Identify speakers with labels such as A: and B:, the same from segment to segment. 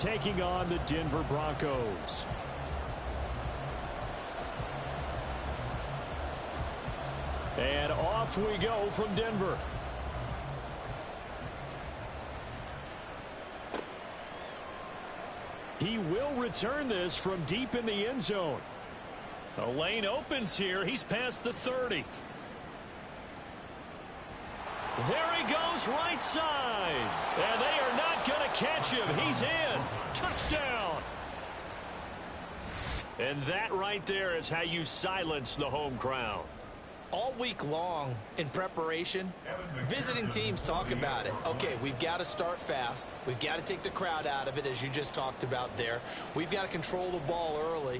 A: taking on the Denver Broncos. And off we go from Denver. He will return this from deep in the end zone. The lane opens here. He's past the 30. There he goes, right side. And they are not going to catch him. He's in. Touchdown. And that right there is how you silence the home crowd.
B: All week long in preparation, visiting teams talk about it. Okay, we've got to start fast. We've got to take the crowd out of it, as you just talked about there. We've got to control the ball early.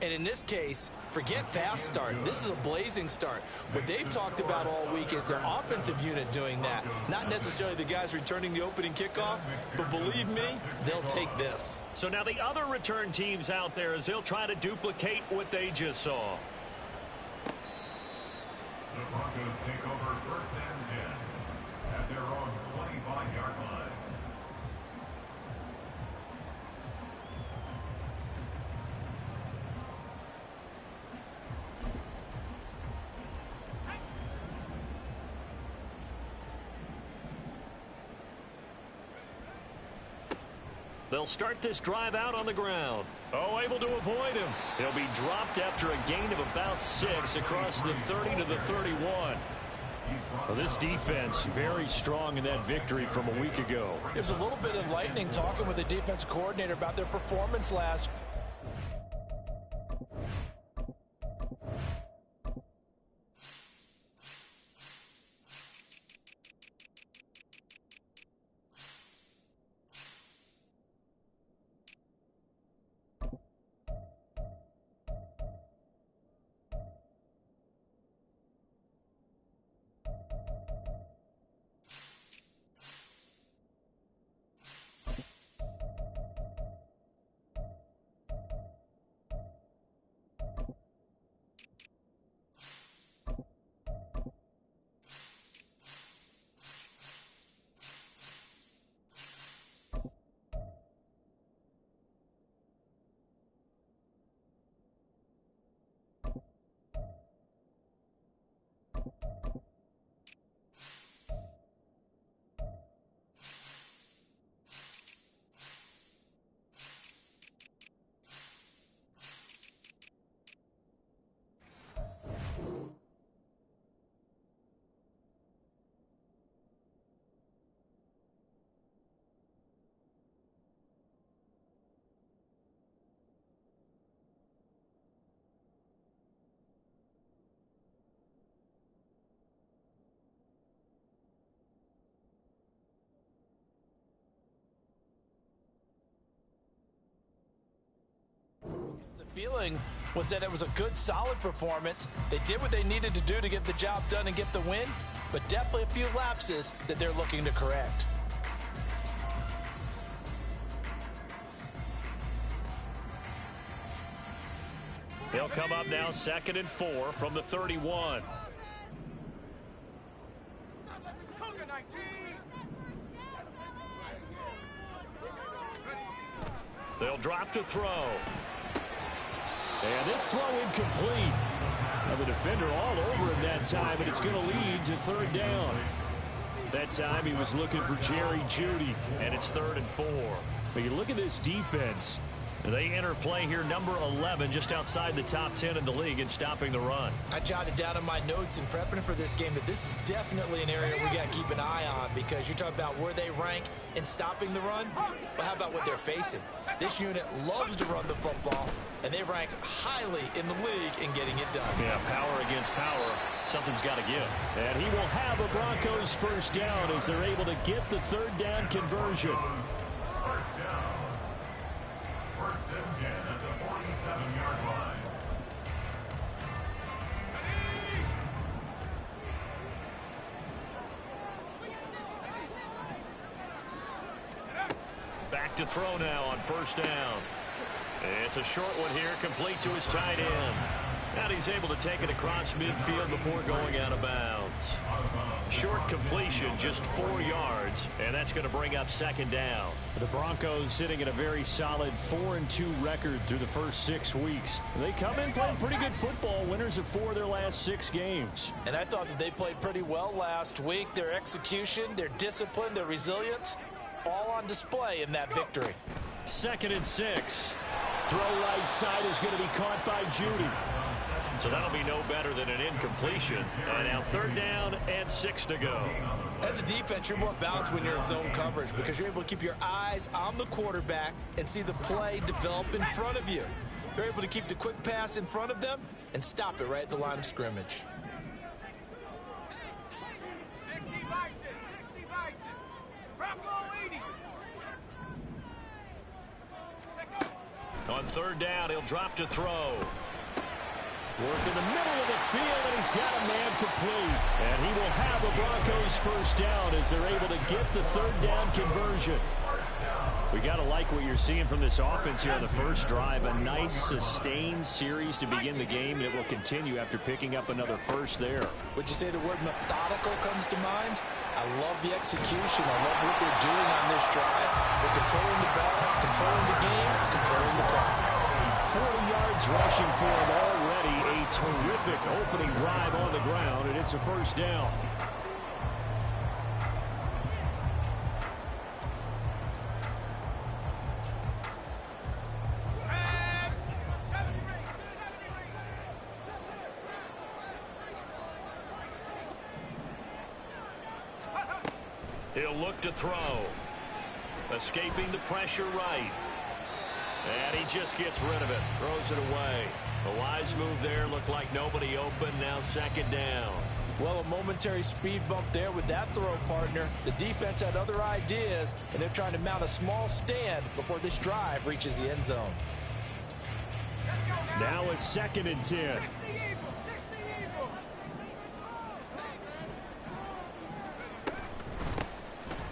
B: And in this case, forget fast start. This is a blazing start. What they've talked about all week is their offensive unit doing that. Not necessarily the guys returning the opening kickoff, but believe me, they'll take this.
A: So now the other return teams out there, as they'll try to duplicate what they just saw.
C: The Broncos take over 1st and 10 at their own 25-yard line.
A: They'll start this drive out on the ground. Oh, able to avoid him. He'll be dropped after a gain of about 6 across the 30 to the 31. Well, this defense very strong in that victory from a week ago.
D: There's a little bit of lightning talking with the defense coordinator about their performance last. The feeling was that it was a good, solid performance. They did what they needed to do to get the job done and get the win, but definitely a few lapses that they're looking to correct.
A: They'll come up now 2nd and 4 from the 31. They'll drop to throw. And this throw incomplete. Now the defender all over him that time, and it's going to lead to 3rd down. That time he was looking for Jerry Jeudy, and it's 3rd and 4. But you look at this defense. They enter play here, number 11, just outside the top 10 in the league in stopping the run.
B: I jotted down in my notes in prepping for this game that this is definitely an area we got to keep an eye on, because you talk about where they rank in stopping the run. Well, how about what they're facing? This unit loves to run the football, and they rank highly in the league in getting it done.
A: Yeah, power against power. Something's got to give. And he will have a Broncos 1st down as they're able to get the 3rd down conversion.
C: 1st down. 1st and 10 at the 47-yard line.
A: Back to throw now on 1st down. It's a short one here, complete to his tight end. And he's able to take it across midfield before going out of bounds. Short completion, just 4 yards, and that's going to bring up second down. The Broncos sitting at a very solid 4-2 record through the first 6 weeks. They come in playing pretty good football, winners of 4 of their last 6 games.
D: And I thought that they played pretty well last week. Their execution, their discipline, their resilience, all on display in that victory.
A: 2nd and 6. Throw right side is going to be caught by Judy. So that'll be no better than an incompletion. And now 3rd down and 6 to go.
B: As a defense, you're more balanced when you're in zone coverage because you're able to keep your eyes on the quarterback and see the play develop in front of you. They're able to keep the quick pass in front of them and stop it right at the line of scrimmage.
E: 60 Bison, 60 Bison. Bravo 80.
A: On 3rd down, he'll drop to throw. Work in the middle of the field, and he's got a man complete. And he will have a Broncos first down as they're able to get the 3rd down conversion. We got to like what you're seeing from this offense here on the first drive. A nice, sustained series to begin the game, and it will continue after picking up another first there.
D: Would you say the word methodical comes to mind? I love the execution. I love what they're doing on this drive. They're controlling the ball, controlling the game, controlling the clock.
A: 40 yards rushing for him already. A terrific opening drive on the ground, and it's a first down. He'll look to throw. Escaping the pressure right. And he just gets rid of it. Throws it away. A wise move there. Looked like nobody open. Now 2nd down.
D: Well, a momentary speed bump there with that throw, partner. The defense had other ideas, and they're trying to mount a small stand before this drive reaches the end zone.
A: Now a 2nd and 10.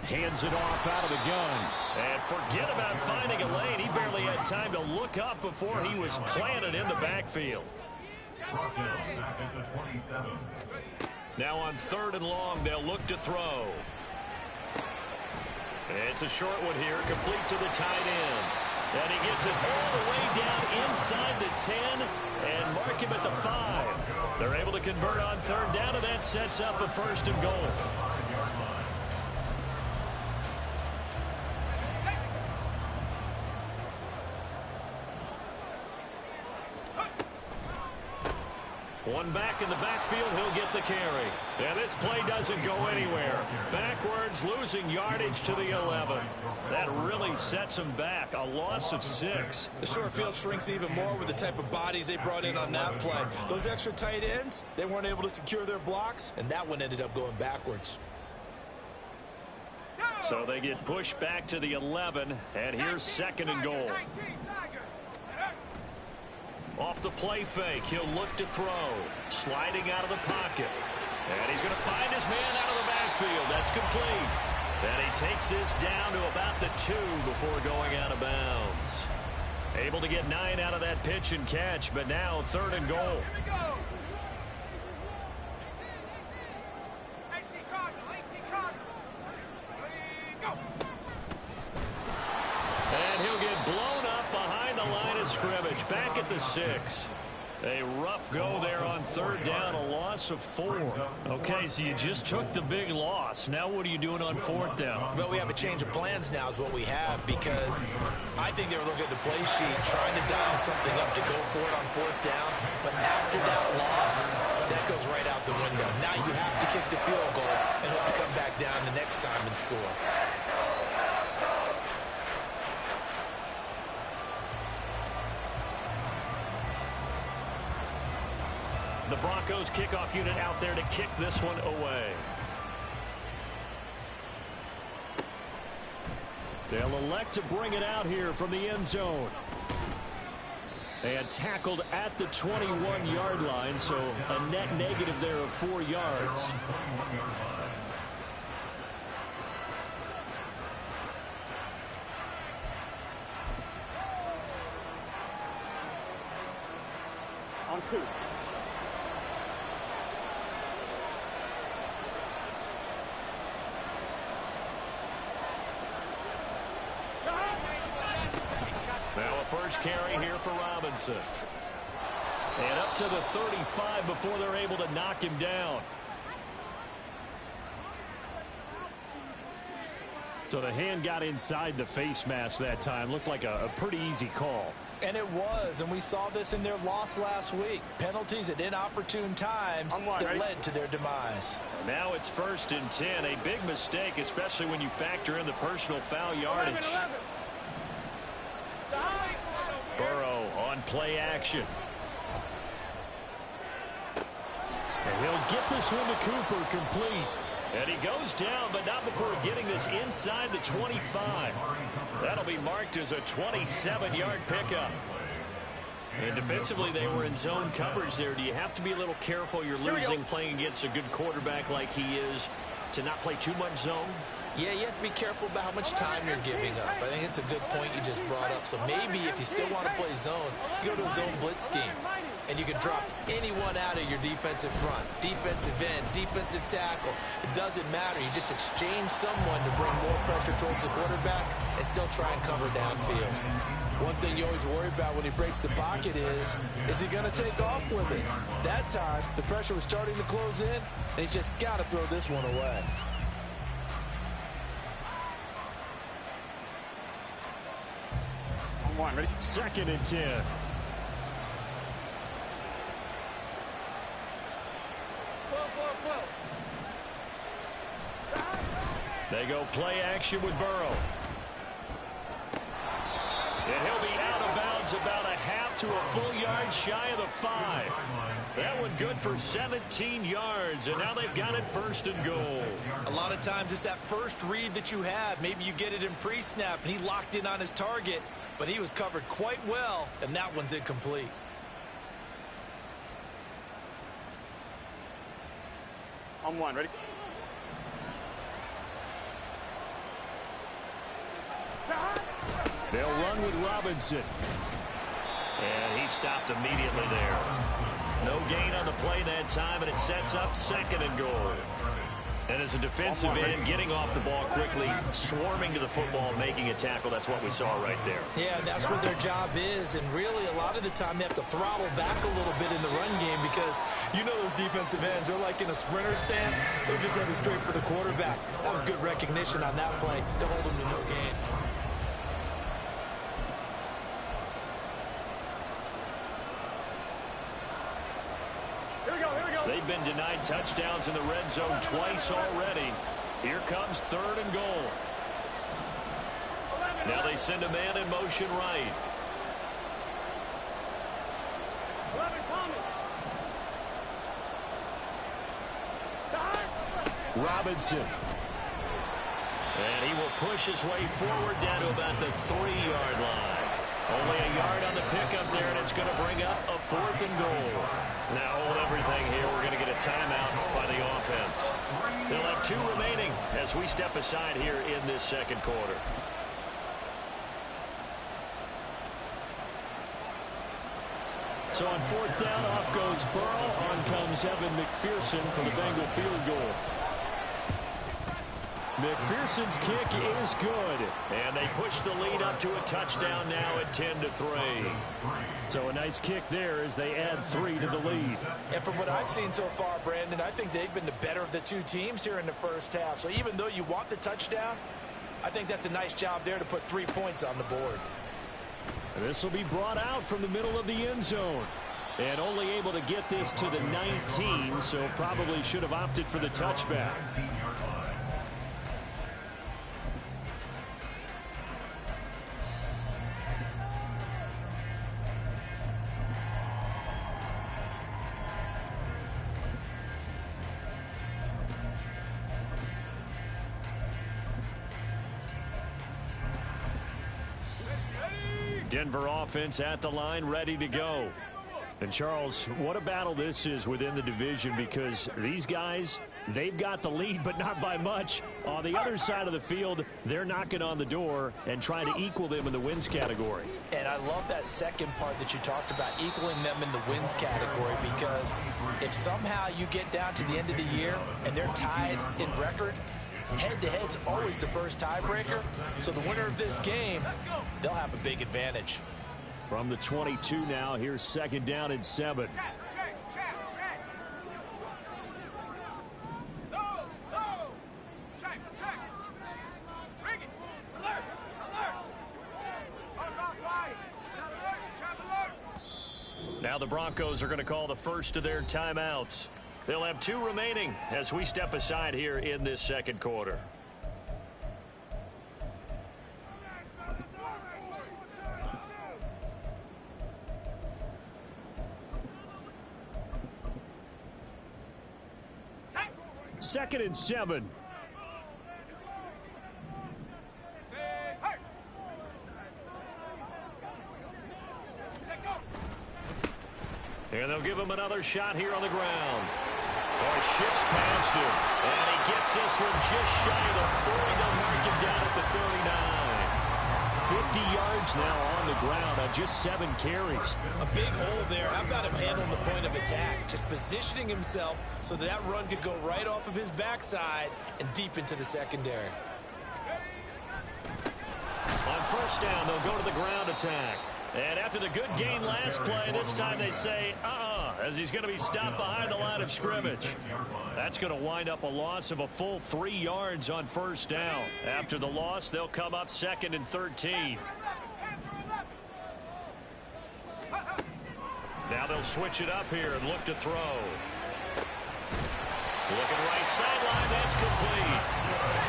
A: Hands it off out of the gun. And forget about finding a lane. He barely had time to look up before he was planted in the backfield.
C: Back at the 27.
A: Now on 3rd and long, they'll look to throw. It's a short one here, complete to the tight end. And he gets it all the way down inside the 10 and mark him at the 5. They're able to convert on 3rd down, and that sets up a 1st and goal. One back in the backfield, he'll get the carry. And this play doesn't go anywhere. Backwards, losing yardage to the 11. That really sets him back. A loss of 6.
B: The short field shrinks even more with the type of bodies they brought in on that play. Those extra tight ends, they weren't able to secure their blocks, and that one ended up going backwards.
A: So they get pushed back to the 11, and here's 2nd and goal. Off the play fake, he'll look to throw. Sliding out of the pocket. And he's going to find his man out of the backfield. That's complete. And he takes this down to about the 2 before going out of bounds. Able to get 9 out of that pitch and catch, but now 3rd and goal. And he'll get blown up behind the line of scrimmage. Back at the 6. A rough go there on 3rd down, a loss of 4. Okay, so you just took the big loss. Now what are you doing on 4th down?
B: Well, we have a change of plans now is what we have, because I think they were looking at the play sheet, trying to dial something up to go for it on 4th down. But after that loss, that goes right out the window. Now you have to kick the field goal and hope to come back down the next time and score.
A: The Broncos kickoff unit out there to kick this one away. They'll elect to bring it out here from the end zone. And tackled at the 21-yard line, so a net negative there of 4 yards.
F: On 2.
A: Now a first carry here for Robinson. And up to the 35 before they're able to knock him down. So the hand got inside the face mask that time. Looked like a pretty easy call.
D: And it was, and we saw this in their loss last week. Penalties at inopportune times that led to their demise.
A: Now it's 1st and 10. A big mistake, especially when you factor in the personal foul yardage. Burrow on play action. And he'll get this one to Cooper complete. And he goes down, but not before getting this inside the 25. That'll be marked as a 27-yard pickup. And defensively, they were in zone coverage there. Do you have to be a little careful? You're losing playing against a good quarterback like he is to not play too much zone?
B: Yeah, you have to be careful about how much time you're giving up. I think it's a good point you just brought up. So maybe if you still want to play zone, you go to a zone blitz scheme. And you can drop anyone out of your defensive front. Defensive end, defensive tackle. It doesn't matter. You just exchange someone to bring more pressure towards the quarterback and still try and cover downfield.
D: One thing you always worry about when he breaks the pocket is he going to take off with it? That time, the pressure was starting to close in, and he's just got to throw this one away.
E: Ready?
A: 2nd and 10. They go play action with Burrow. And he'll be out of bounds about a half to a full yard shy of the 5. That one good for 17 yards, and now they've got it 1st and goal.
B: A lot of times it's that first read that you have. Maybe you get it in pre-snap, and he locked in on his target, but he was covered quite well, and that one's incomplete.
E: On one, ready?
A: They'll run with Robinson. And he stopped immediately there. No gain on the play that time, and it sets up 2nd and goal. And as a defensive end, getting off the ball quickly, swarming to the football, making a tackle, that's what we saw right there.
B: Yeah, that's what their job is, and really a lot of the time they have to throttle back a little bit in the run game because you know those defensive ends, they're like in a sprinter stance. They're just headed straight for the quarterback. That was good recognition on that play to hold them to no gain.
A: They've been denied touchdowns in the red zone twice already. Here comes 3rd and goal. Now they send a man in motion right. Robinson. And he will push his way forward down to about the 3-yard line. Only a yard on the pickup there, and it's going to bring up a 4th and goal. Now hold everything here. We're going to get a timeout by the offense. They'll have 2 remaining as we step aside here in this 2nd quarter. So on 4th down, off goes Burrow. On comes Evan McPherson for the Bengal field goal. McPherson's kick is good. And they push the lead up to a touchdown now at 10-3. So a nice kick there as they add 3 to the lead.
D: And from what I've seen so far, Brandon, I think they've been the better of the 2 teams here in the first half. So even though you want the touchdown, I think that's a nice job there to put 3 points on the board.
A: This will be brought out from the middle of the end zone. And only able to get this to the 19, so probably should have opted for the touchback. Denver offense at the line, ready to go. And Charles, what a battle this is within the division, because these guys, they've got the lead, but not by much. On the other side of the field, they're knocking on the door and trying to equal them in the wins category.
D: And I love that second part that you talked about, equaling them in the wins category, because if somehow you get down to the end of the year and they're tied in record, Head-to-head's always the first tiebreaker, so the winner of this game, they'll have a big advantage.
A: From the 22 now, here's 2nd down and 7. Now the Broncos are going to call the first of their timeouts. They'll have 2 remaining as we step aside here in this 2nd quarter. Second and 7. And they'll give him another shot here on the ground. Oh, he shifts past him. And he gets this one just shy of the 40. They'll mark him down at the 39. 50 yards now on the ground on just 7 carries.
B: A big hole there. How about him handling the point of attack? Just positioning himself so that run could go right off of his backside and deep into the secondary.
A: On 1st down, they'll go to the ground attack. And after the good gain last play, this time they say, as he's going to be stopped behind the line of scrimmage. That's going to wind up a loss of a full 3 yards on 1st down. After the loss, they'll come up 2nd and 13. Now they'll switch it up here and look to throw. Looking right sideline, that's complete.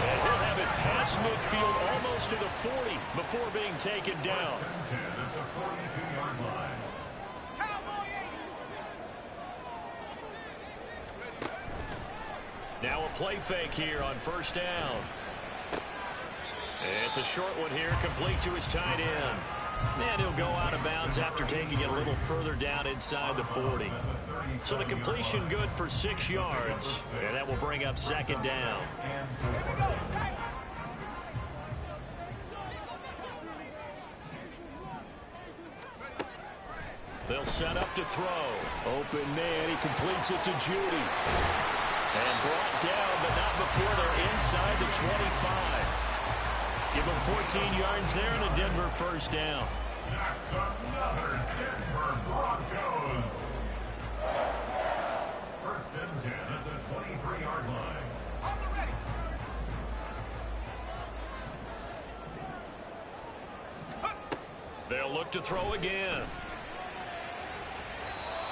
A: And he'll have it past midfield almost to the 40 before being taken down. Now a play fake here on 1st down. It's a short one here, complete to his tight end. And he'll go out of bounds after taking it a little further down inside the 40. So the completion good for 6 yards. And that will bring up 2nd down. They'll set up to throw. Open man, he completes it to Judy. And brought down, but not before they're inside the 25. Give them 14 yards there and a Denver 1st down.
C: That's another Denver Broncos. 1st and 10 at the 23-yard line.
A: They'll look to throw again.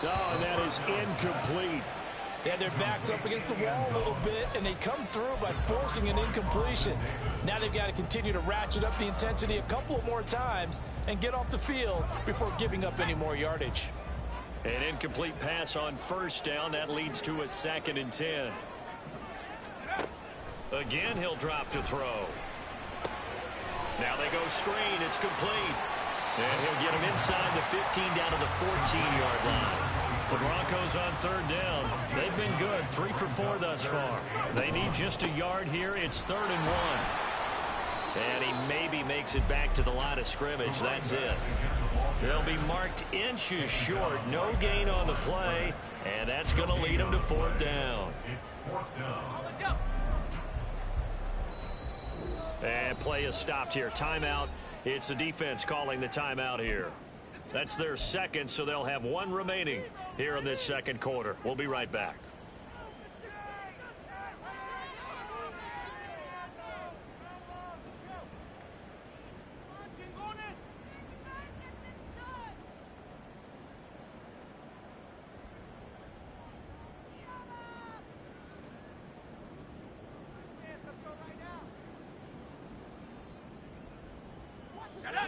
A: Oh, and that is incomplete.
D: They had their backs up against the wall a little bit, and they come through by forcing an incompletion. Now they've got to continue to ratchet up the intensity a couple of more times and get off the field before giving up any more yardage.
A: An incomplete pass on 1st down. That leads to a 2nd and 10. Again, he'll drop to throw. Now they go screen. It's complete. And he'll get him inside the 15 down to the 14-yard line. The Broncos on 3rd down. They've been good, 3 for 4 thus far. They need just a yard here. It's 3rd and 1. And he maybe makes it back to the line of scrimmage. That's it. They'll be marked inches short. No gain on the play. And that's going to lead them to 4th down.
C: It's 4th down.
A: And play is stopped here. Timeout. It's the defense calling the timeout here. That's their 2nd, so they'll have 1 remaining here in this 2nd quarter. We'll be right back.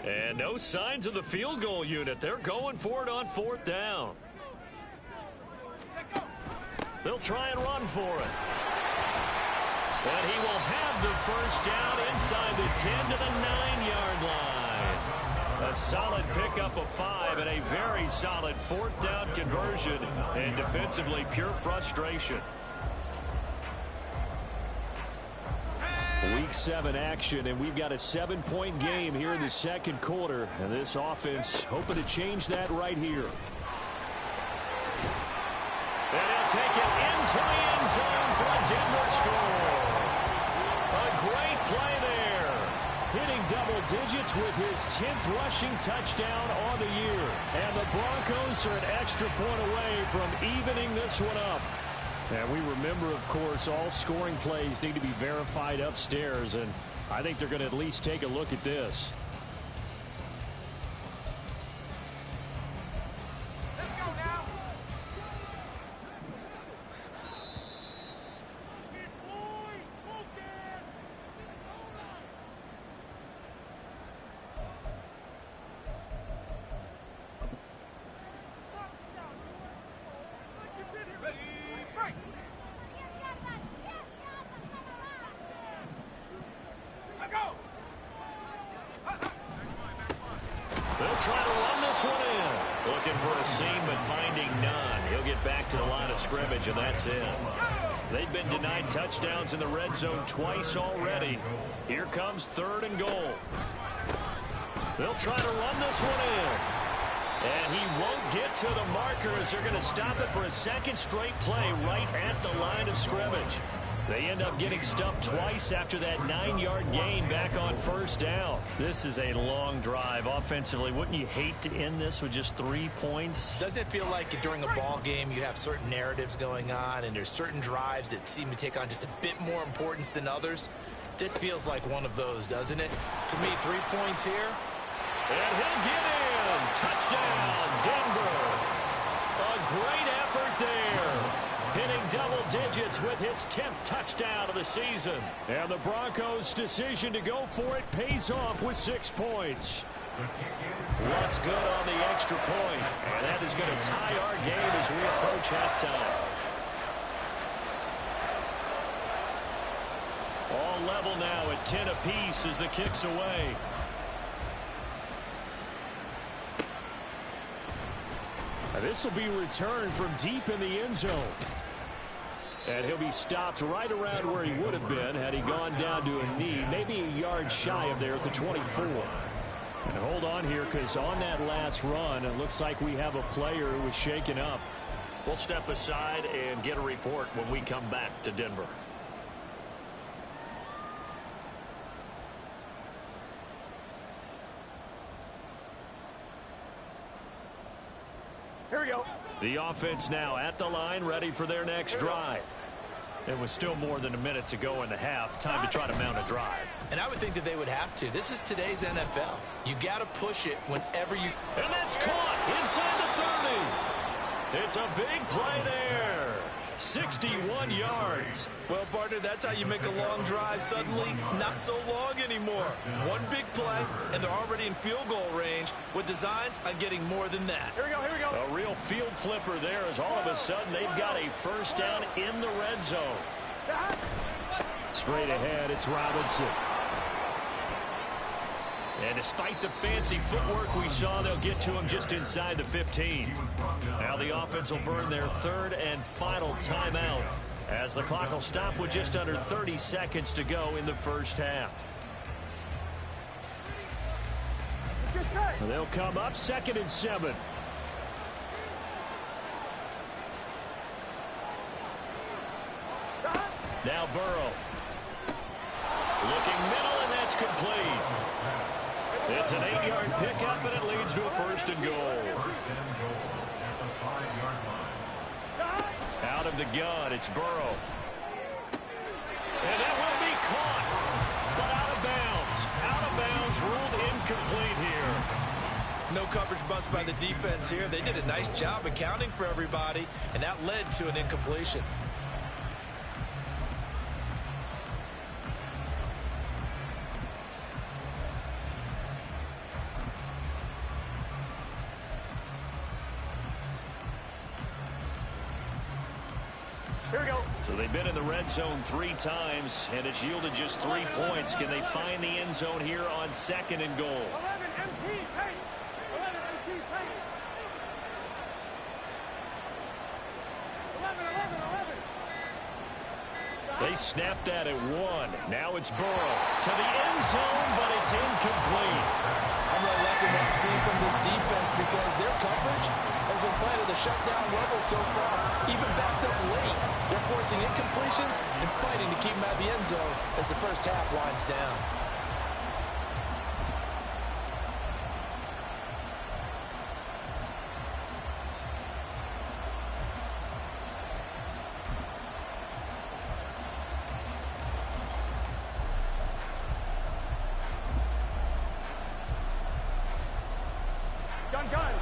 A: And no signs of the field goal unit. They're going for it on 4th down. They'll try and run for it. And he will have the 1st down inside the 10 to the 9-yard line. A solid pickup of 5 and a very solid 4th down conversion. And defensively, pure frustration. Week 7 action, and we've got a 7-point game here in the 2nd quarter. And this offense hoping to change that right here. And he'll take it into the end zone for a Denver score. A great play there. Hitting double digits with his 10th rushing touchdown on the year. And the Broncos are an extra point away from evening this one up. And we remember, of course, all scoring plays need to be verified upstairs. And I think they're going to at least take a look at this. They'll try to run this one in. Looking for a seam, but finding none. He'll get back to the line of scrimmage, and that's it. They've been denied touchdowns in the red zone twice already. Here comes 3rd and goal. They'll try to run this one in. And he won't get to the markers. They're going to stop it for a second straight play right at the line of scrimmage. They end up getting stuffed twice after that 9-yard gain back on 1st down. This is a long drive offensively. Wouldn't you hate to end this with just 3 points?
B: Doesn't it feel like during a ball game you have certain narratives going on and there's certain drives that seem to take on just a bit more importance than others? This feels like one of those, doesn't it? To me, 3 points here.
A: And he'll get in. Touchdown, Denver. A great effort there. Hitting double digits with his 10th touchdown of the season. And the Broncos' decision to go for it pays off with 6 points. What's good on the extra point? And that is going to tie our game as we approach halftime. All level now at 10 apiece as the kick's away. This will be returned from deep in the end zone. And he'll be stopped right around where he would have been had he gone down to a knee, maybe a yard shy of there at the 24. And hold on here, because on that last run, it looks like we have a player who was shaken up. We'll step aside and get a report when we come back to Denver.
E: Here we go.
A: The offense now at the line, ready for their next drive. It was still more than a minute to go in the half. Time to try to mount a drive.
B: And I would think that they would have to. This is today's NFL. You got to push it whenever you...
A: And that's caught inside the 30. It's a big play there. 61 yards.
B: Well, partner, that's how you make a long drive suddenly not so long anymore. One big play, and they're already in field goal range with designs on getting more than that.
E: Here we go, here we go.
A: A real field flipper there as all of a sudden they've got a 1st down in the red zone. Straight ahead, it's Robinson. And despite the fancy footwork we saw, they'll get to him just inside the 15. Now the offense will burn their 3rd and final timeout as the clock will stop with just under 30 seconds to go in the 1st half. They'll come up 2nd and 7. Now Burrow. Looking middle, and that's complete. It's an 8-yard pickup, and it leads to a 1st and goal. Out of the gun, it's Burrow. And that will be caught, but out of bounds. Out of bounds, ruled incomplete here.
B: No coverage bust by the defense here. They did a nice job accounting for everybody, and that led to an incompletion.
E: Here we go.
A: So they've been in the red zone 3 times, and it's yielded just 3 points. Can they find the end zone here on 2nd and goal?
E: 11 MT, pace. 11 MT, pace. 11.
A: They snapped that at 1. Now it's Burrow to the end zone, but it's incomplete.
B: I'm really liking what I'm seeing from this defense because their coverage has been
D: playing at a shutdown level so far, even backed up late. They're forcing incompletions and fighting to keep them out of the end zone as the first half winds down.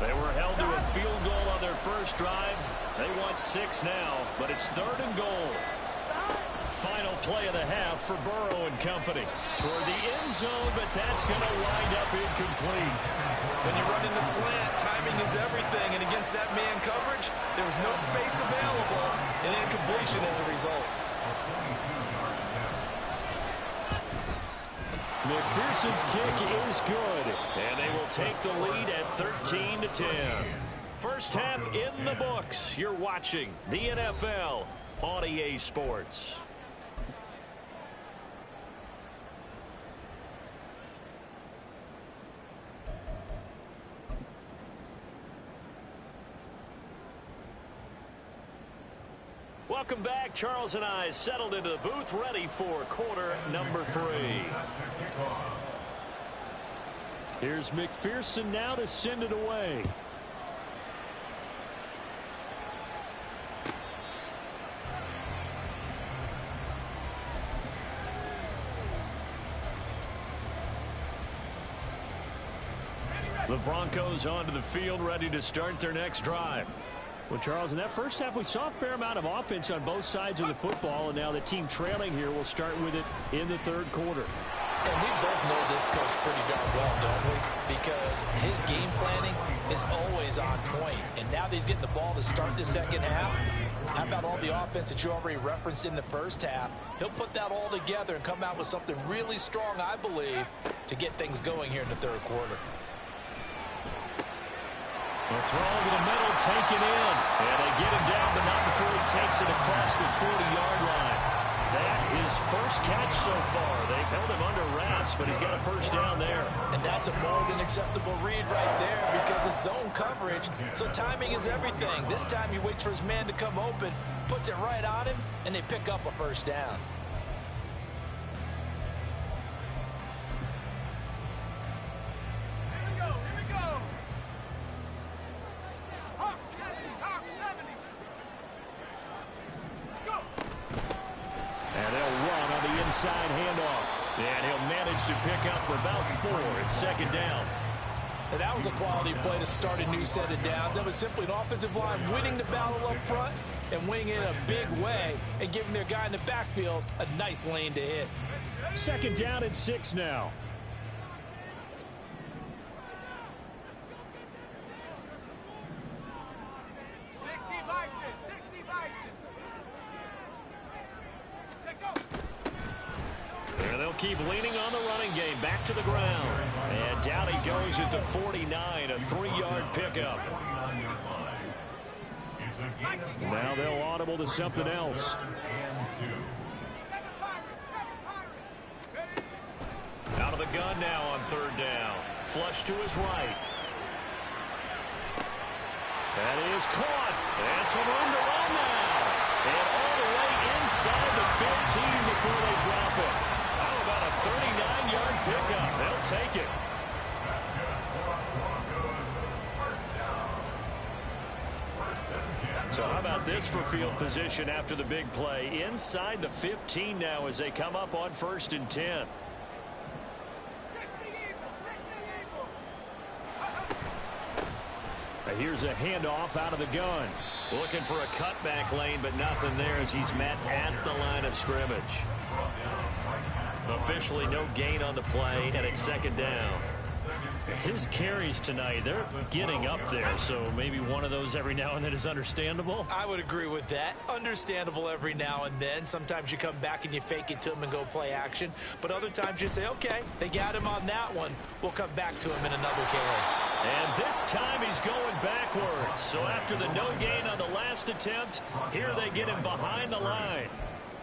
A: They were held to a field goal on their first drive. They want 6 now, but it's 3rd and goal. Final play of the half for Burrow and company. Toward the end zone, but that's going to wind up incomplete.
B: When you run into slant, timing is everything, and against that man coverage, there was no space available, and incompletion as a result.
A: McPherson's kick is good, and they will take the lead at 13-10. First half in the books. You're watching the NFL on EA Sports. Welcome back. Charles and I settled into the booth, ready for quarter number 3. Here's McPherson now to send it away. The Broncos onto the field, ready to start their next drive. Well, Charles, in that first half, we saw a fair amount of offense on both sides of the football, and now the team trailing here will start with it in the 3rd quarter.
D: And we both know this coach pretty darn well, don't we? Because his game planning is always on point. And now that he's getting the ball to start the second half, how about all the offense that you already referenced in the first half? He'll put that all together and come out with something really strong, I believe, to get things going here in the 3rd quarter.
A: The throw over the middle, taken in. And they get him down, but not before he takes it across the 40-yard line. That his first catch so far. They've held him under wraps, but he's got a first down there.
D: And that's a more than acceptable read right there because it's zone coverage, so timing is everything. This time he waits for his man to come open, puts it right on him, and they pick up a first down.
A: Side handoff, and he'll manage to pick up about 4. It's 2nd down.
D: And that was a quality play to start a new set of downs. That was simply an offensive line winning the battle up front and winning it in a big way and giving their guy in the backfield a nice lane to hit.
A: 2nd down and 6 now. Keep leaning on the running game. Back to the ground. And down he goes at the 49, a 3-yard pickup. Now they'll audible to something else. Out of the gun now on 3rd down. Flush to his right. That is caught. And some room to run now. And all the way inside the 15 before they drop it. 39-yard pickup. They'll take it. So how about this for field position after the big play? Inside the 15 now as they come up on 1st and 10. Here's a handoff out of the gun. Looking for a cutback lane, but nothing there as he's met at the line of scrimmage. Officially no gain on the play, and it's 2nd down. His carries tonight, they're getting up there, so maybe one of those every now and then is understandable.
B: I would agree with that. Understandable every now and then. Sometimes you come back and you fake it to him and go play action. But other times you say, okay, they got him on that one. We'll come back to him in another carry.
A: And this time he's going backwards. So after the no gain on the last attempt, here they get him behind the line.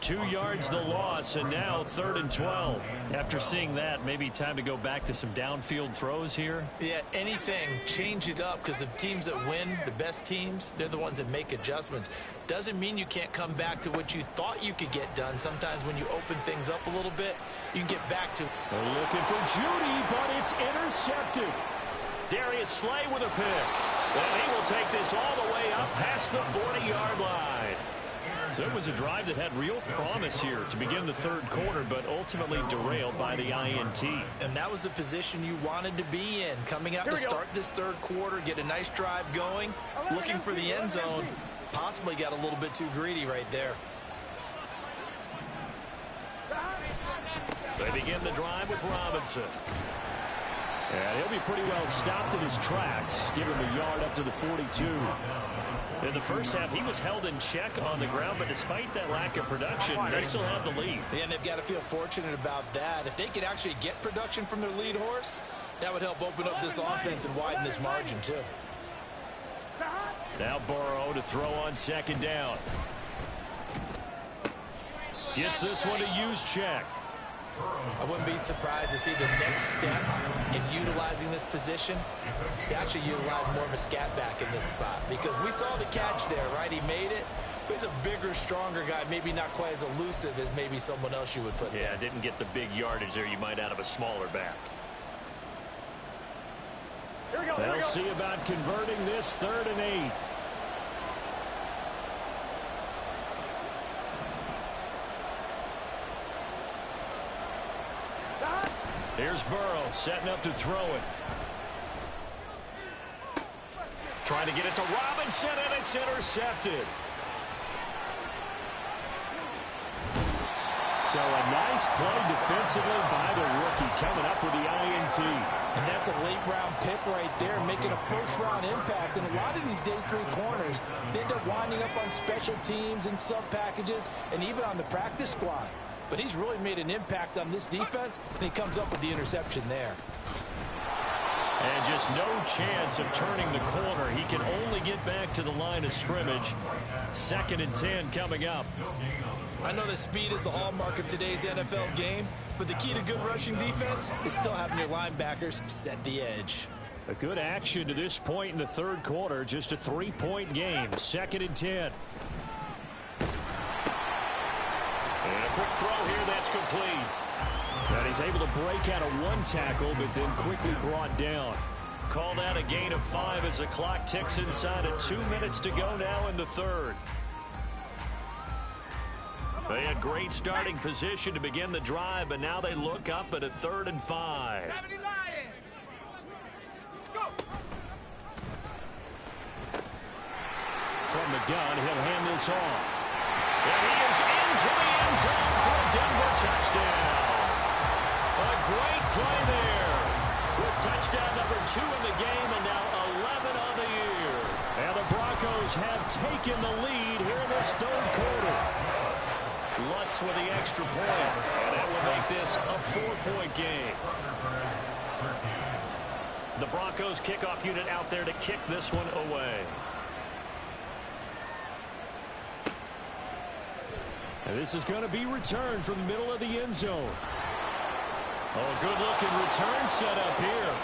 A: 2 yards the loss, and now 3rd and 12. After seeing that, maybe time to go back to some downfield throws here.
B: Yeah, anything, change it up, because the teams that win, the best teams, they're the ones that make adjustments. Doesn't mean you can't come back to what you thought you could get done. Sometimes when you open things up a little bit, you can get back to.
A: They're looking for Judy, but it's intercepted. Darius Slay with a pick. And he will take this all the way up past the 40-yard line. So it was a drive that had real promise here to begin the 3rd quarter, but ultimately derailed by the INT.
B: And that was the position you wanted to be in. Coming out to start this 3rd quarter, get a nice drive going, looking for the end zone. Possibly got a little bit too greedy right there.
A: They begin the drive with Robinson. And he'll be pretty well stopped in his tracks. Give him a yard up to the 42. In the first half, he was held in check on the ground, but despite that lack of production, they still have the lead.
B: And they've got to feel fortunate about that. If they could actually get production from their lead horse, that would help open up this offense and widen this margin, too.
A: Now Burrow to throw on 2nd down. Gets this one to use check.
B: I wouldn't be surprised to see the next step in utilizing this position is to actually utilize more of a scat back in this spot, because we saw the catch there, right? He made it. But he's a bigger, stronger guy, maybe not quite as elusive as maybe someone else you would put there.
A: Yeah, didn't get the big yardage there you might out of a smaller back. They'll see about converting this 3rd and 8. Here's Burrow setting up to throw it. Trying to get it to Robinson, and it's intercepted. So a nice play defensively by the rookie, coming up with the INT.
D: And that's a late-round pick right there, making a first-round impact. And a lot of these day 3 corners, they end up winding up on special teams and sub-packages and even on the practice squad. But he's really made an impact on this defense, and he comes up with the interception there.
A: And just no chance of turning the corner. He can only get back to the line of scrimmage. 2nd and 10 coming up.
B: I know that speed is the hallmark of today's NFL game, but the key to good rushing defense is still having your linebackers set the edge.
A: A good action to this point in the 3rd quarter. Just a 3-point game. 2nd and 10. And a quick throw here that's complete. And he's able to break out of 1 tackle, but then quickly brought down. Called out a gain of 5 as the clock ticks inside of 2 minutes to go now in the 3rd. They had great starting position to begin the drive, but now they look up at a 3rd and 5. From the gun, he'll hand this off. And he is into the end zone for a Denver touchdown. A great play there. With touchdown number 2 in the game, and now 11 on the year. And the Broncos have taken the lead here in this 3rd quarter. Lutz with the extra point, and that will make this a 4-point game. The Broncos kickoff unit out there to kick this one away. And this is going to be returned from the middle of the end zone. Oh, good-looking return set up here.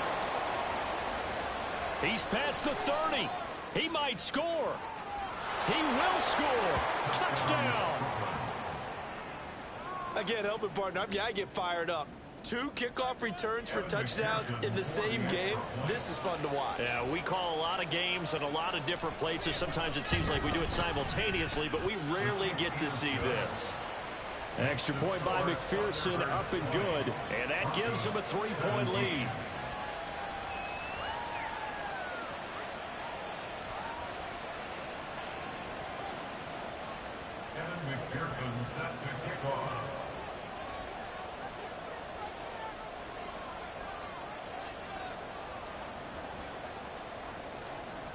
A: He's past the 30. He might score. He will score. Touchdown.
B: I can't help it, partner. I get fired up. 2 kickoff returns for touchdowns in the same game. This is fun to watch.
A: Yeah, we call a lot of games in a lot of different places. Sometimes it seems like we do it simultaneously, but we rarely get to see this. Extra point by McPherson, up and good. And that gives him a 3-point lead.
C: McPherson set to kick off.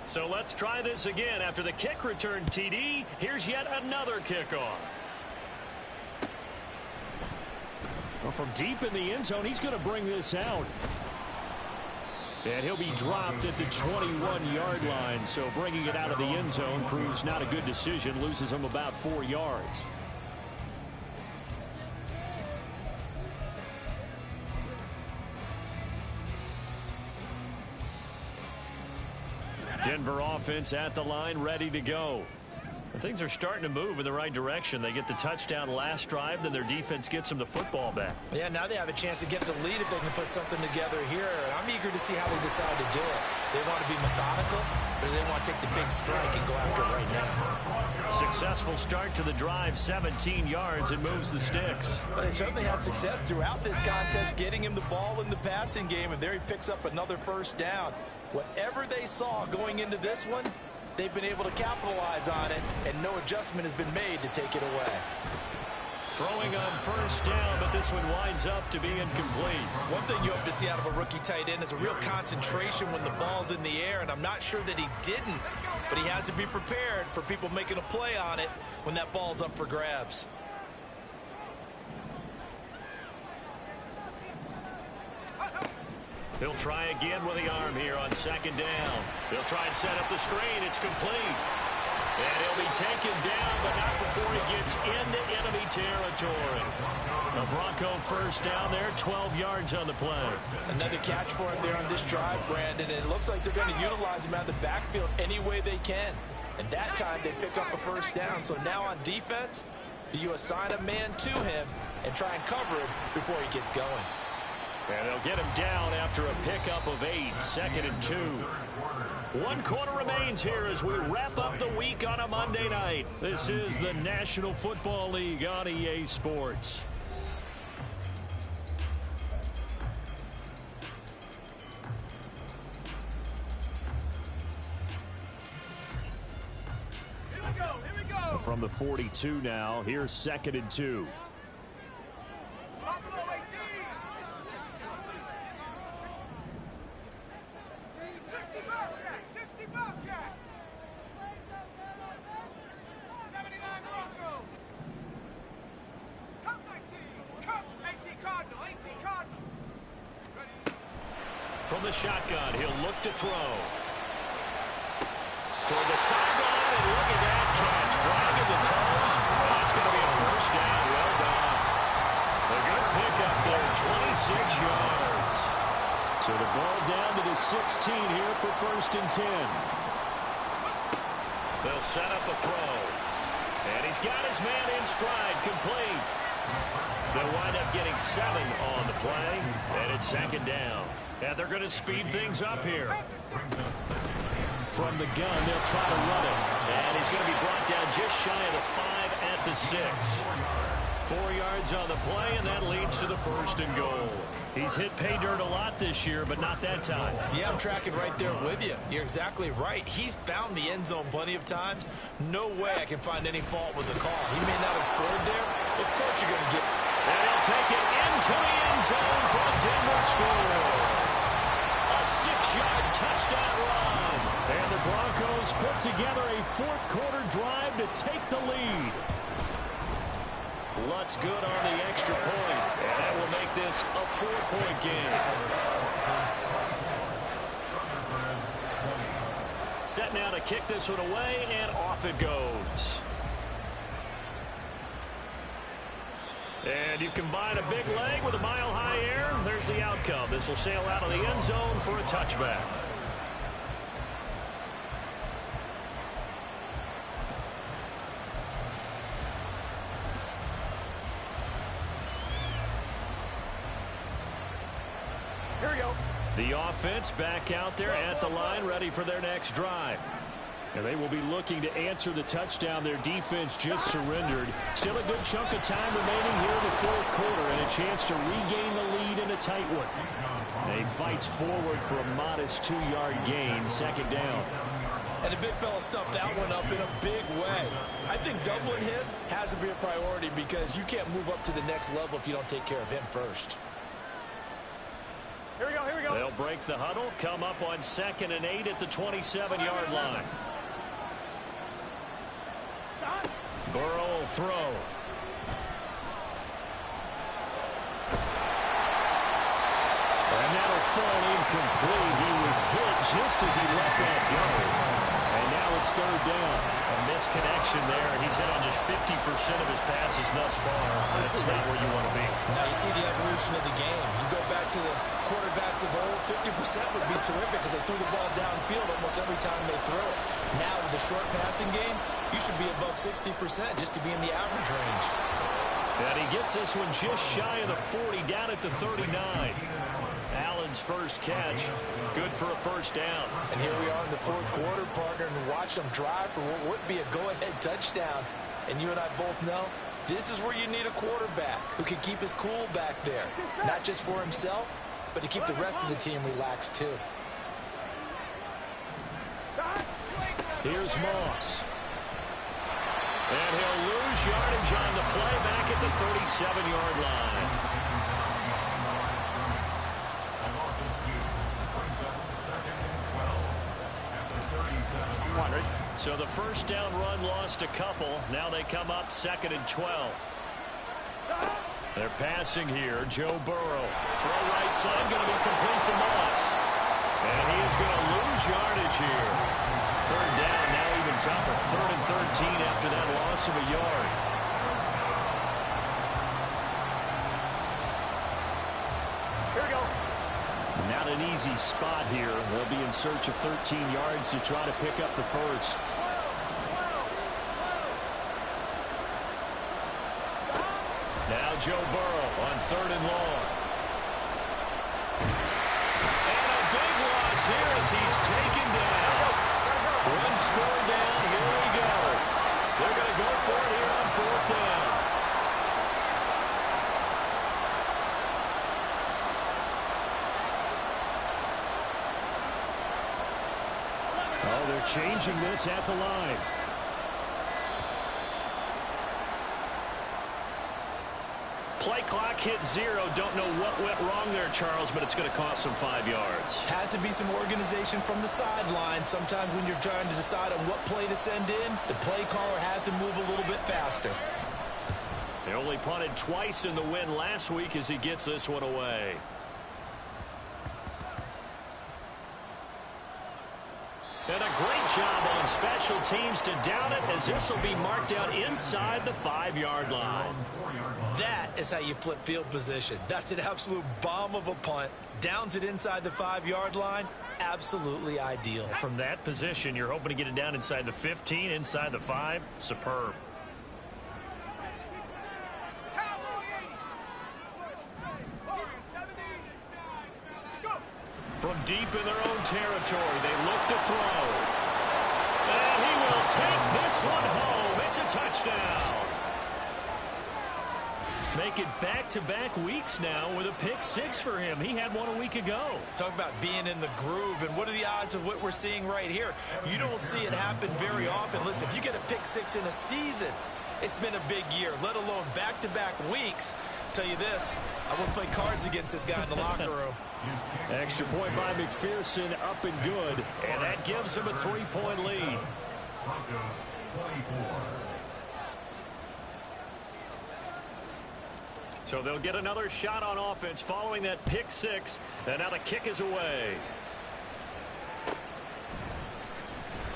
A: So let's try this again. After the kick return TD, here's yet another kickoff. Well, from deep in the end zone, he's going to bring this out. And he'll be dropped at the 21-yard line. So bringing it out of the end zone proves not a good decision. Loses him about 4 yards. Denver offense at the line, ready to go. And things are starting to move in the right direction. They get the touchdown last drive, then their defense gets them the football back.
B: Yeah, now they have a chance to get the lead if they can put something together here. And I'm eager to see how they decide to do it. Do they want to be methodical, or do they want to take the big strike and go after it right now?
A: Successful start to the drive, 17 yards, and moves the sticks.
D: Well, they certainly had success throughout this contest, getting him the ball in the passing game, and there he picks up another first down. Whatever they saw going into this one, they've been able to capitalize on it, and no adjustment has been made to take it away.
A: Throwing on first down, but this one winds up to be incomplete.
B: One thing you hope to see out of a rookie tight end is a real concentration when the ball's in the air, and I'm not sure that he didn't, but he has to be prepared for people making a play on it when that ball's up for grabs.
A: He'll try again with the arm here on second down. He'll try and set up the screen. It's complete. And he'll be taken down, but not before he gets into enemy territory. A Bronco first down there, 12 yards on the play.
D: Another catch for him there on this drive, Brandon. And it looks like they're going to utilize him out of the backfield any way they can. And that time they pick up a first down. So now on defense, do you assign a man to him and try and cover him before he gets going?
A: And they'll get him down after a pickup of 8, 2nd and 2. 1 quarter remains here as we wrap up the week on a Monday night. This is the National Football League on EA Sports.
E: Here we go.
A: From the 42 now, here's 2nd and 2.
E: Buffalo 18. 60 Bobcat. 79 Bronco. Cup 19. Cup 18 Cardinal. 18 Cardinal. Ready.
A: From the shotgun, he'll look to throw. Toward the sideline, and look at that catch. Dragging the toes. That's going to be a first down. Well done. A good pickup there, 26 yards. So the ball down to the 16 here for 1st and 10. They'll set up a throw. And he's got his man in stride, complete. They'll wind up getting 7 on the play, and it's 2nd down. And they're going to speed things up here. From the gun, they'll try to run it. And he's going to be brought down just shy of the 5 at the 6. 4 yards on the play, and that leads to the 1st and goal. He's hit pay dirt a lot this year, but not that time.
B: Yeah, I'm tracking right there with you. You're exactly right. He's found the end zone plenty of times. No way I can find any fault with the call. He may not have scored there. Of course you're going to get...
A: And he'll take it into the end zone for a Denver score. A 6-yard touchdown run. And the Broncos put together a 4th quarter drive to take the lead. Lutz good on the extra point, and that will make this a 4-point game. Set now to kick this one away, and off it goes. And you combine a big leg with a mile-high air, there's the outcome. This will sail out of the end zone for a touchback.
E: Here we go.
A: The offense back out there at the line, ready for their next drive. And they will be looking to answer the touchdown their defense just surrendered. Still a good chunk of time remaining here in the 4th quarter, and a chance to regain the lead in a tight one. They fights forward for a modest 2-yard gain, 2nd down.
B: And the big fella stuffed that one up in a big way. I think doubling him has to be a priority because you can't move up to the next level if you don't take care of him first.
E: Here we go. Here we go.
A: They'll break the huddle, come up on 2nd and 8 at the 27-yard line. Burrow will throw. And that'll fall incomplete. He was hit just as he let that go. And now it's 3rd down. A misconnection there. He's hit on just 50% of his passes thus far. That's not where you want to be.
B: Now you see the evolution of the game. You go back to the quarterbacks of old, 50% would be terrific because they threw the ball downfield almost almost every time they throw it. Now with the short passing game, you should be above 60% just to be in the average range.
A: And he gets this one just shy of the 40, down at the 39. Allen's first catch, good for a first down.
D: And here we are in the fourth quarter, partner, and watch them drive for what would be a go-ahead touchdown. And you and I both know this is where you need a quarterback who can keep his cool back there, not just for himself, but to keep the rest of the team relaxed too.
A: Here's Moss. And he'll lose yardage on the play back at the 37-yard line. So the first down run lost a couple. Now they come up 2nd and 12. They're passing here. Joe Burrow. Throw right side, going to be complete to Moss. And he is going to lose yardage here. Third down, now even tougher. 3rd and 13 after that loss of a yard.
E: Here we go.
A: Not an easy spot here. They'll be in search of 13 yards to try to pick up the first. Now Joe Burrow on 3rd and long. And a big loss here as he's taken down. One score down. Here we go. They're going to go for it here on 4th down. Oh, they're changing this at the line. Play clock hit 0. Don't know what went wrong there, Charles, but it's going to cost them 5 yards.
B: Has to be some organization from the sideline. Sometimes when you're trying to decide on what play to send in, the play caller has to move a little bit faster.
A: They only punted twice in the win last week as he gets this one away. And a great job on special teams to down it, as this will be marked out inside the 5-yard line.
B: That is how you flip field position. That's an absolute bomb of a punt. Downs it inside the 5-yard line. Absolutely ideal.
A: From that position, you're hoping to get it down inside the 15, inside the 5. Superb. From deep in their own territory, they look to throw. And he will take this one home. It's a touchdown. Make it back-to-back weeks now with a pick 6 for him. He had one a week ago.
B: Talk about being in the groove, and what are the odds of what we're seeing right here? You don't see it happen very often. Listen, if you get a pick 6 in a season, it's been a big year, let alone back-to-back weeks. Tell you this, I wouldn't play cards against this guy in the locker room.
A: Extra point by McPherson, up and good. And that gives him a 3-point lead. So they'll get another shot on offense following that pick 6. And now the kick is away.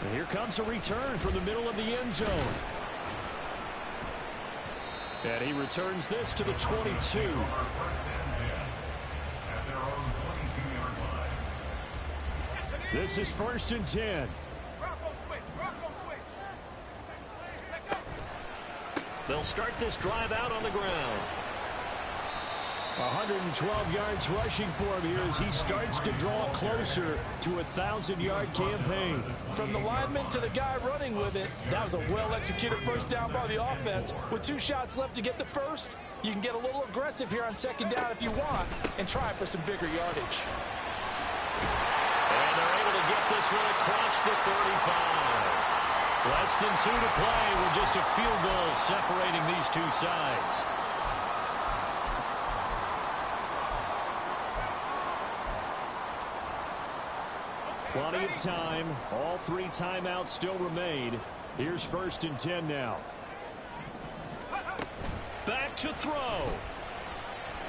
A: And here comes a return from the middle of the end zone. And he returns this to the 22. This is 1st and 10. They'll start this drive out on the ground. 112 yards rushing for him here as he starts to draw closer to a 1,000-yard campaign.
D: From the lineman to the guy running with it, that was a well-executed first down by the offense. With 2 shots left to get the first, you can get a little aggressive here on 2nd down if you want and try for some bigger yardage.
A: And they're able to get this one across the 35. Less than 2 to play with just a field goal separating these two sides. Plenty of time. All 3 timeouts still remain. Here's 1st and 10 now. Back to throw.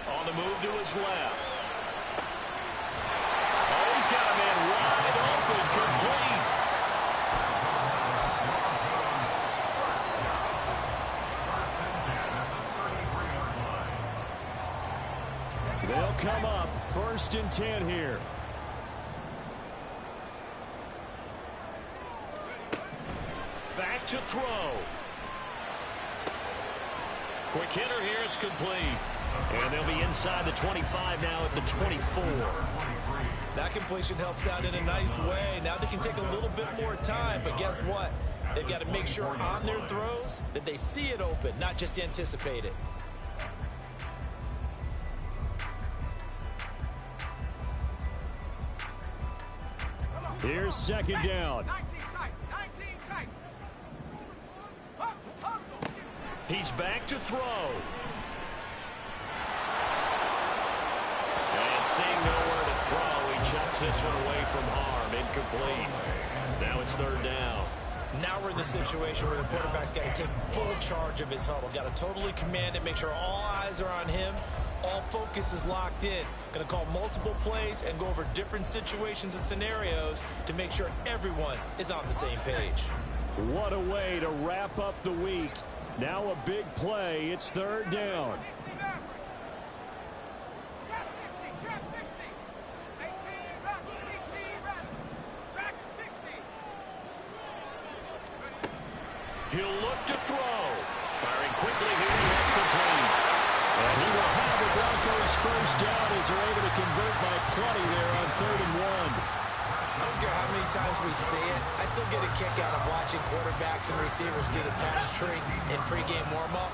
A: On the move to his left. Oh, he's got a man wide open, complete. They'll come up 1st and 10 here. back to throw. Quick hitter here. It's complete. And they'll be inside the 25 now at the 24.
B: That completion helps out in a nice way. Now they can take a little bit more time, but guess what? They've got to make sure on their throws that they see it open, not just anticipate it.
A: Here's second down.
E: 19 tight. 19 tight. Hustle, hustle.
A: He's back to throw. And seeing nowhere to throw, he chucks this one away from harm. Incomplete. Now it's third down.
B: Now we're in the situation where the quarterback's got to take full charge of his huddle. Got to totally command it, make sure all eyes are on him. All focus is locked in. Going to call multiple plays and go over different situations and scenarios to make sure everyone is on the same page.
A: What a way to wrap up the week. Now a big play. It's third down.
E: 60 back. Trap 60. Trap 60. 18 back. 18 back. Track 60.
A: He'll look to throw. Firing quickly here. That's complete. And he will have the Broncos first down as they're able to convert by plenty there on 3rd and 1.
B: I don't care how many times we see it. I still get a kick out of watching quarterbacks and receivers do the pass tree in pregame warm-up.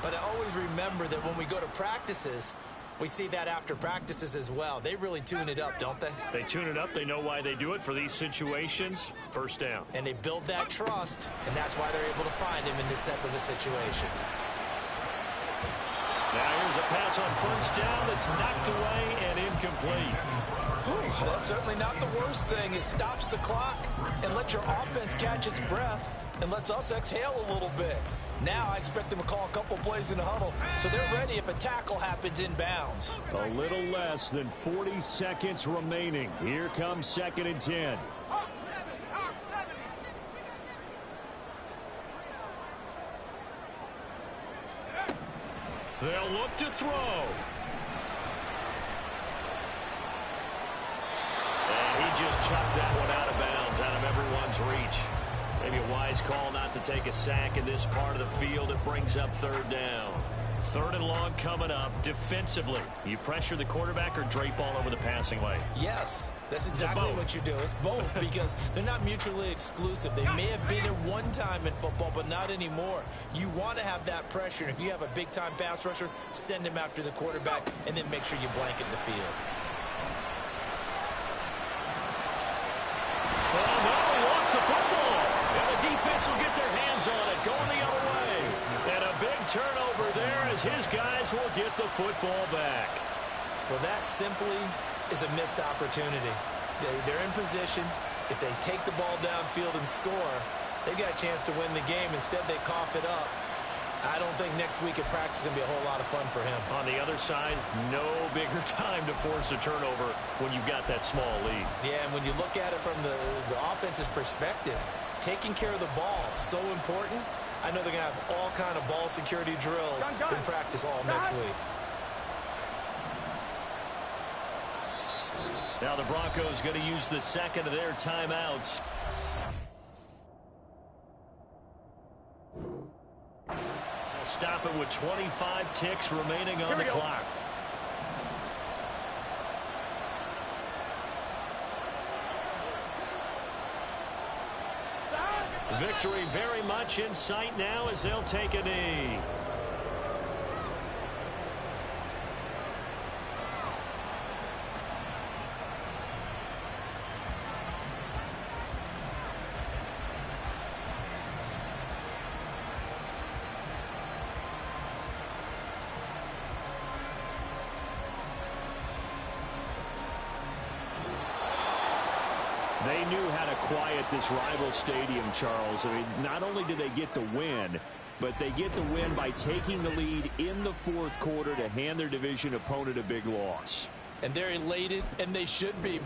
B: But I always remember that when we go to practices, we see that after practices as well. They really tune it up, don't they?
A: They tune it up. They know why they do it for these situations. First down.
B: And they build that trust, and that's why they're able to find him in this type of a situation.
A: Now here's a pass on first down that's knocked away and incomplete.
D: Whew, that's certainly not the worst thing. It stops the clock and lets your offense catch its breath and lets us exhale a little bit. Now I expect them to call a couple plays in the huddle, so they're ready if a tackle happens inbounds.
A: A little less than 40 seconds remaining. Here comes 2nd and 10.
E: Hawk 70. Hawk 70.
A: They'll look to throw. And he just chucked that one out of bounds, out of everyone's reach. Maybe a wise call not to take a sack in this part of the field. It brings up 3rd down. 3rd and long coming up. Defensively, you pressure the quarterback or drape all over the passing lane?
B: Yes, that's exactly what you do. It's both because they're not mutually exclusive. They may have been at one time in football, but not anymore. You want to have that pressure. And if you have a big-time pass rusher, send him after the quarterback and then make sure you blanket the field.
A: Oh, no, he lost the football. And the defense will get their hands on it, going the other way. And a big turnover there as his guys will get the football back.
B: Well, that simply is a missed opportunity. They're in position. If they take the ball downfield and score, they got a chance to win the game. Instead, they cough it up. I don't think next week at practice is going to be a whole lot of fun for him.
A: On the other side, no bigger time to force a turnover when you've got that small lead.
B: Yeah, and when you look at it from the offense's perspective, taking care of the ball is so important. I know they're going to have all kind of ball security drills in practice all next week.
A: Now the Broncos going to use the second of their timeouts. They'll stop it with 25 ticks remaining on the clock. Victory very much in sight now as they'll take a knee. They knew how to quiet this rival stadium, Charles. I mean, not only did they get the win, but they get the win by taking the lead in the 4th quarter to hand their division opponent a big loss.
D: And they're elated, and they should be.